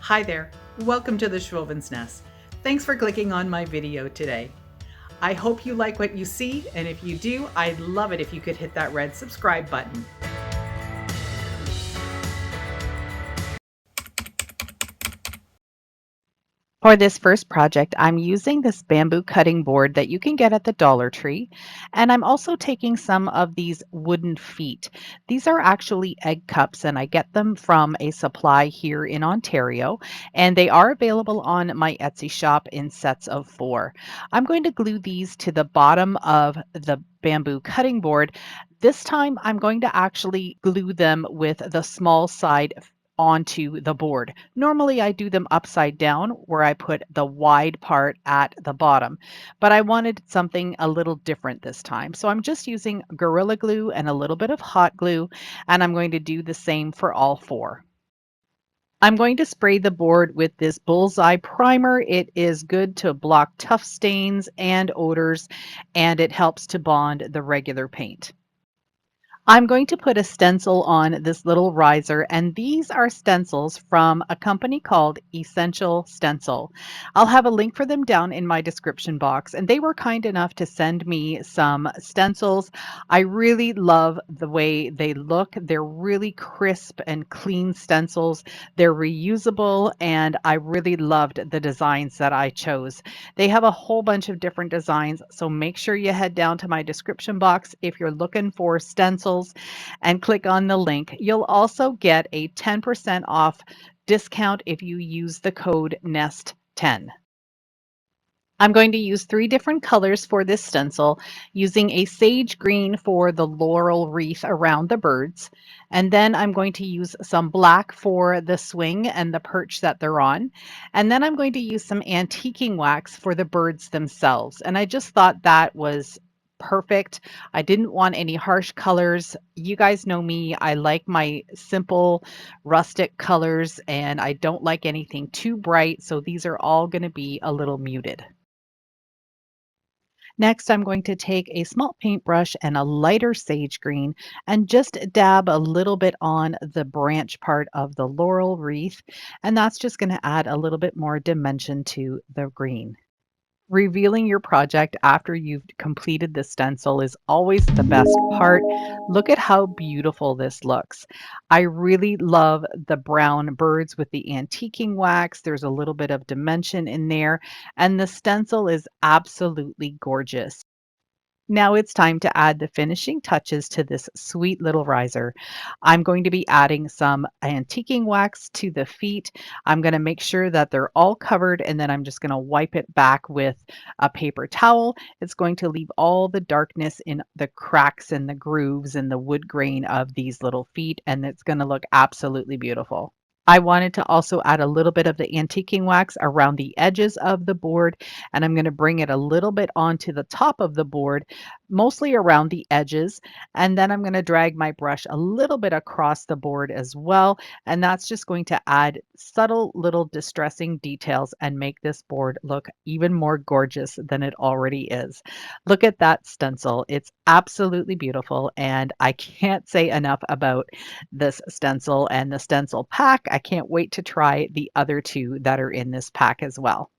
Hi there, welcome to the Schwowin's Nest. Thanks for clicking on my video today. I hope you like what you see, and if you do, I'd love it if you could hit that red subscribe button. For this first project, I'm using this bamboo cutting board that you can get at the Dollar Tree, and I'm also taking some of these wooden feet. These are actually egg cups, and I get them from a supply here in Ontario, and they are available on my Etsy shop in sets of 4. I'm going to glue these to the bottom of the bamboo cutting board. This time, I'm going to actually glue them with the small side onto the board. Normally I do them upside down where I put the wide part at the bottom, but I wanted something a little different this time. So I'm just using Gorilla Glue and a little bit of hot glue, and I'm going to do the same for all 4. I'm going to spray the board with this Bullseye primer. It is good to block tough stains and odors, and it helps to bond the regular paint. I'm going to put a stencil on this little riser, and these are stencils from a company called Essential Stencil. I'll have a link for them down in my description box, and they were kind enough to send me some stencils. I really love the way they look. They're really crisp and clean stencils. They're reusable, and I really loved the designs that I chose. They have a whole bunch of different designs, so make sure you head down to my description box if you're looking for stencils and click on the link. You'll also get a 10% off discount if you use the code NEST10. I'm going to use 3 different colors for this stencil, using a sage green for the laurel wreath around the birds, and then I'm going to use some black for the swing and the perch that they're on, and then I'm going to use some antiquing wax for the birds themselves. And I just thought that was perfect. I didn't want any harsh colors. You guys know me. I like my simple rustic colors, and I don't like anything too bright, so these are all going to be a little muted. Next, I'm going to take a small paintbrush and a lighter sage green and just dab a little bit on the branch part of the laurel wreath, and that's just going to add a little bit more dimension to the green. Revealing your project after you've completed the stencil is always the best part. Look at how beautiful this looks. I really love the brown birds with the antiquing wax. There's a little bit of dimension in there, and the stencil is absolutely gorgeous. Now it's time to add the finishing touches to this sweet little riser. I'm going to be adding some antiquing wax to the feet. I'm going to make sure that they're all covered, and then I'm just going to wipe it back with a paper towel. It's going to leave all the darkness in the cracks and the grooves and the wood grain of these little feet, and it's going to look absolutely beautiful. I wanted to also add a little bit of the antiquing wax around the edges of the board, and I'm going to bring it a little bit onto the top of the board, mostly around the edges, and then I'm going to drag my brush a little bit across the board as well, and that's just going to add subtle little distressing details and make this board look even more gorgeous than it already is. Look at that stencil. It's absolutely beautiful, and I can't say enough about this stencil and the stencil pack. I can't wait to try the other 2 that are in this pack as well.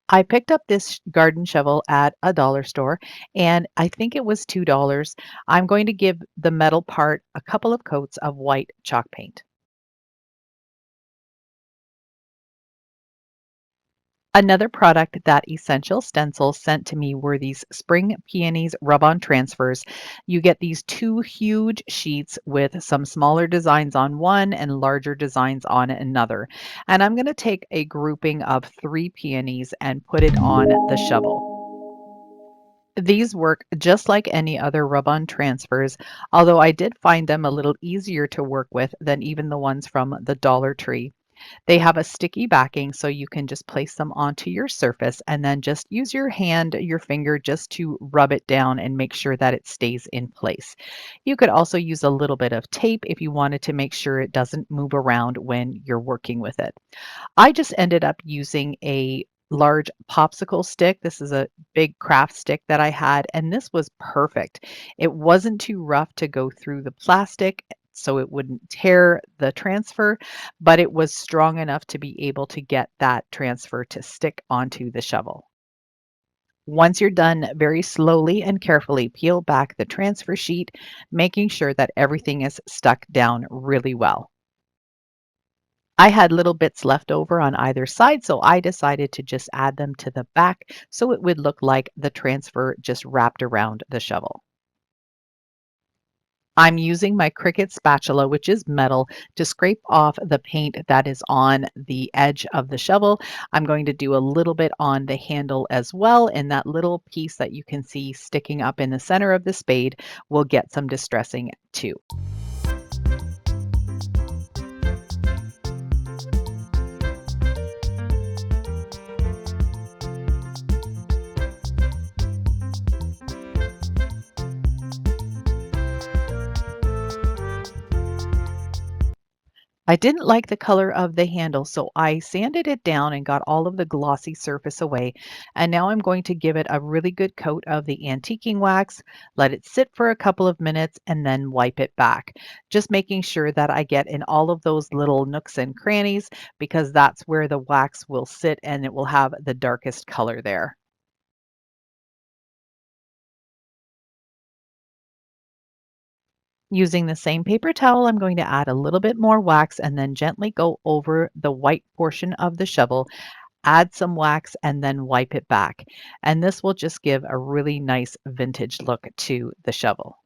I picked up this garden shovel at a dollar store, and I think it was $2. I'm going to give the metal part a couple of coats of white chalk paint. Another product that Essential Stencil sent to me were these Spring Peonies rub-on transfers. You get these 2 huge sheets with some smaller designs on one and larger designs on another. And I'm going to take a grouping of 3 peonies and put it on the shovel. These work just like any other rub-on transfers, although I did find them a little easier to work with than even the ones from the Dollar Tree. They have a sticky backing, so you can just place them onto your surface and then just use your hand, your finger, just to rub it down and make sure that it stays in place. You could also use a little bit of tape if you wanted to make sure it doesn't move around when you're working with it. I just ended up using a large popsicle stick. This is a big craft stick that I had, and this was perfect. It wasn't too rough to go through the plastic, so it wouldn't tear the transfer, but it was strong enough to be able to get that transfer to stick onto the shovel. Once you're done, very slowly and carefully peel back the transfer sheet, making sure that everything is stuck down really well. I had little bits left over on either side, so I decided to just add them to the back so it would look like the transfer just wrapped around the shovel. I'm using my Cricut spatula, which is metal, to scrape off the paint that is on the edge of the shovel. I'm going to do a little bit on the handle as well, and that little piece that you can see sticking up in the center of the spade will get some distressing too. I didn't like the color of the handle, so I sanded it down and got all of the glossy surface away. And now I'm going to give it a really good coat of the antiquing wax, let it sit for a couple of minutes, and then wipe it back. Just making sure that I get in all of those little nooks and crannies because that's where the wax will sit and it will have the darkest color there. Using the same paper towel, I'm going to add a little bit more wax and then gently go over the white portion of the shovel, add some wax, and then wipe it back. And this will just give a really nice vintage look to the shovel.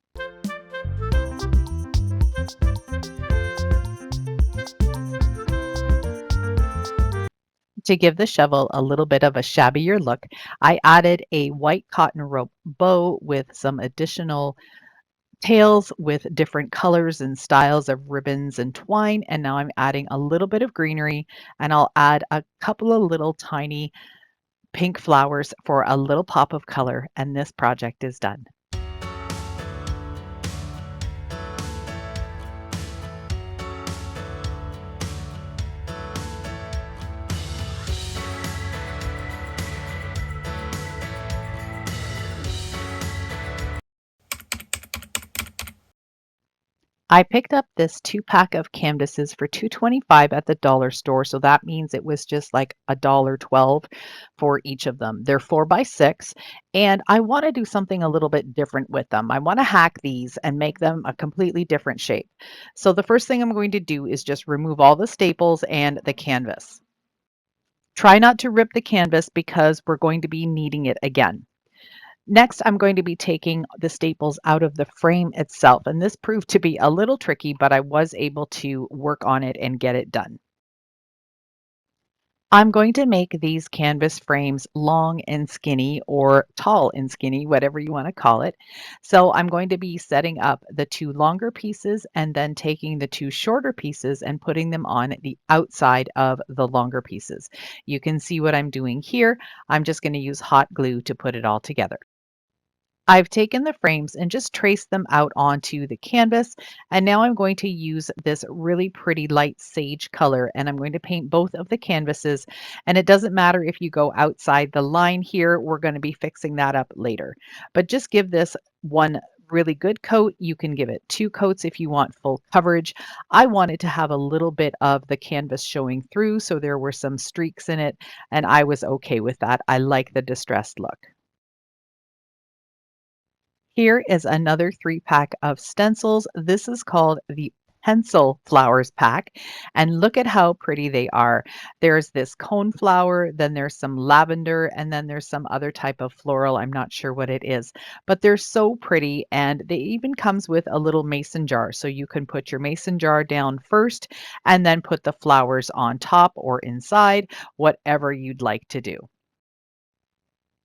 To give the shovel a little bit of a shabbier look, I added a white cotton rope bow with some additional tails with different colors and styles of ribbons and twine. And now I'm adding a little bit of greenery, and I'll add a couple of little tiny pink flowers for a little pop of color, and this project is done. I picked up this 2-pack of canvases for $2.25 at the dollar store, so that means it was just like $1.12 for each of them. They're 4 by 6, and I want to do something a little bit different with them. I want to hack these and make them a completely different shape. So the first thing I'm going to do is just remove all the staples and the canvas. Try not to rip the canvas because we're going to be needing it again. Next, I'm going to be taking the staples out of the frame itself, and this proved to be a little tricky, but I was able to work on it and get it done. I'm going to make these canvas frames long and skinny or tall and skinny, whatever you want to call it. So I'm going to be setting up the 2 longer pieces and then taking the 2 shorter pieces and putting them on the outside of the longer pieces. You can see what I'm doing here. I'm just going to use hot glue to put it all together. I've taken the frames and just traced them out onto the canvas, and now I'm going to use this really pretty light sage color, and I'm going to paint both of the canvases. And it doesn't matter if you go outside the line here, we're going to be fixing that up later. But just give this one really good coat. You can give it 2 coats if you want full coverage. I wanted to have a little bit of the canvas showing through, so there were some streaks in it, and I was okay with that. I like the distressed look. Here is another 3-pack of stencils. This is called the Pencil Flowers pack, and look at how pretty they are. There's this cone flower, then there's some lavender, and then there's some other type of floral. I'm not sure what it is, but they're so pretty, and they even comes with a little mason jar, so you can put your mason jar down first and then put the flowers on top or inside, whatever you'd like to do.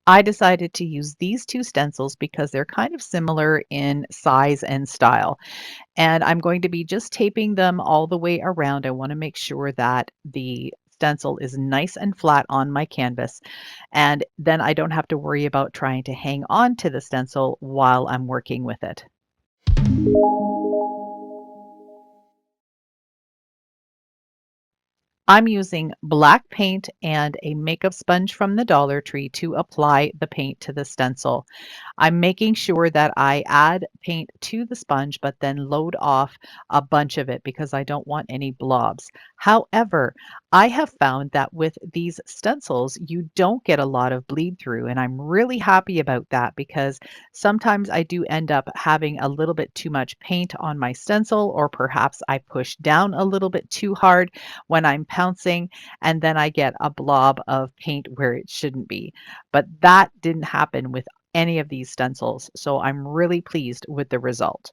I decided to use these two stencils because they're kind of similar in size and style. And I'm going to be just taping them all the way around. I want to make sure that the stencil is nice and flat on my canvas. And then I don't have to worry about trying to hang on to the stencil while I'm working with it. I'm using black paint and a makeup sponge from the Dollar Tree to apply the paint to the stencil. I'm making sure that I add paint to the sponge, but then load off a bunch of it because I don't want any blobs. However, I have found that with these stencils, you don't get a lot of bleed through, and I'm really happy about that because sometimes I do end up having a little bit too much paint on my stencil, or perhaps I push down a little bit too hard when I'm pouncing, and then I get a blob of paint where it shouldn't be. But that didn't happen with any of these stencils, so I'm really pleased with the result.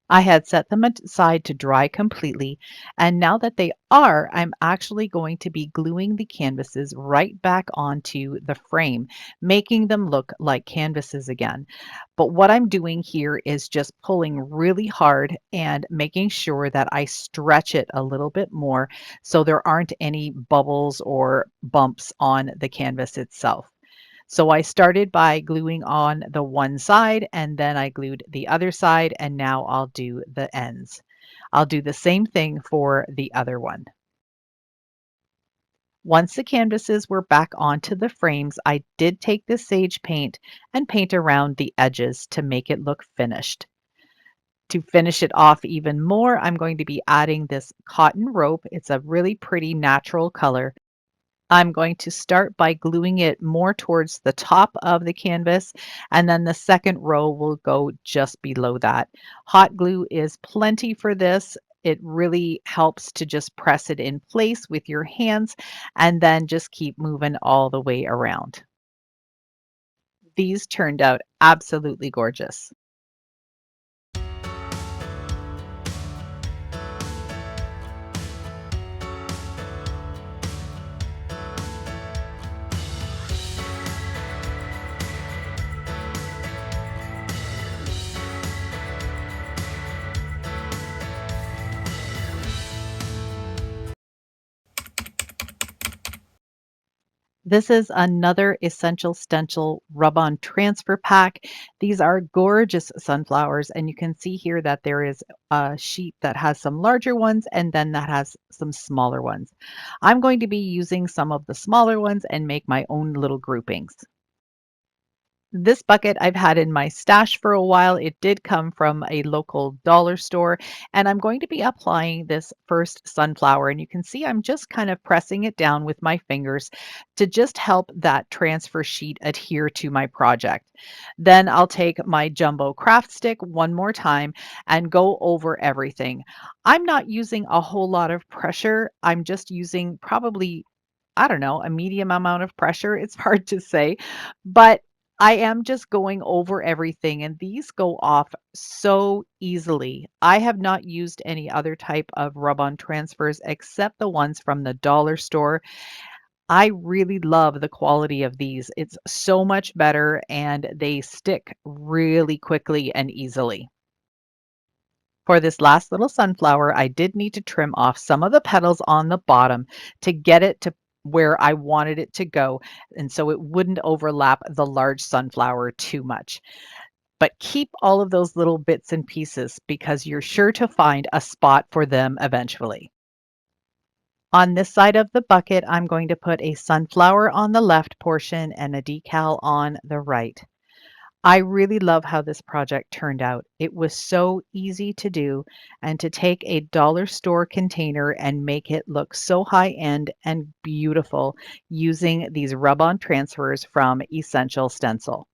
I had set them aside to dry completely, and now that they are, I'm actually going to be gluing the canvases right back onto the frame, making them look like canvases again. But what I'm doing here is just pulling really hard and making sure that I stretch it a little bit more so there aren't any bubbles or bumps on the canvas itself. So I started by gluing on the one side and then I glued the other side, and now I'll do the ends. I'll do the same thing for the other one. Once the canvases were back onto the frames, I did take the sage paint and paint around the edges to make it look finished. To finish it off even more, I'm going to be adding this cotton rope. It's a really pretty natural color. I'm going to start by gluing it more towards the top of the canvas, and then the second row will go just below that. Hot glue is plenty for this. It really helps to just press it in place with your hands and then just keep moving all the way around. These turned out absolutely gorgeous. This is another Essential Stencil rub-on transfer pack. These are gorgeous sunflowers, and you can see here that there is a sheet that has some larger ones and then that has some smaller ones. I'm going to be using some of the smaller ones and make my own little groupings. This bucket I've had in my stash for a while. It did come from a local dollar store, and I'm going to be applying this first sunflower. And you can see I'm just kind of pressing it down with my fingers to just help that transfer sheet adhere to my project. Then I'll take my jumbo craft stick one more time and go over everything. I'm not using a whole lot of pressure. I'm just using probably, I don't know, a medium amount of pressure. It's hard to say, but I am just going over everything, and these go off so easily. I have not used any other type of rub-on transfers except the ones from the dollar store. I really love the quality of these. It's so much better and they stick really quickly and easily. For this last little sunflower, I did need to trim off some of the petals on the bottom to get it to where I wanted it to go, and so it wouldn't overlap the large sunflower too much. But keep all of those little bits and pieces because you're sure to find a spot for them eventually. On this side of the bucket, I'm going to put a sunflower on the left portion and a decal on the right. I really love how this project turned out. It was so easy to do, and to take a dollar store container and make it look so high end and beautiful using these rub-on transfers from Essential Stencil.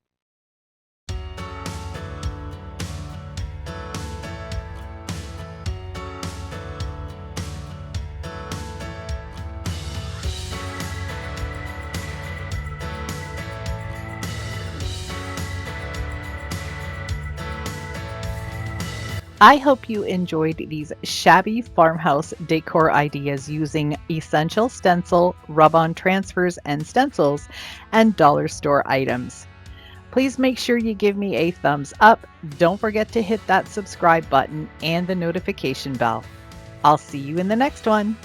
I hope you enjoyed these shabby farmhouse decor ideas using Essential Stencil, rub-on transfers and stencils, and dollar store items. Please make sure you give me a thumbs up. Don't forget to hit that subscribe button and the notification bell. I'll see you in the next one.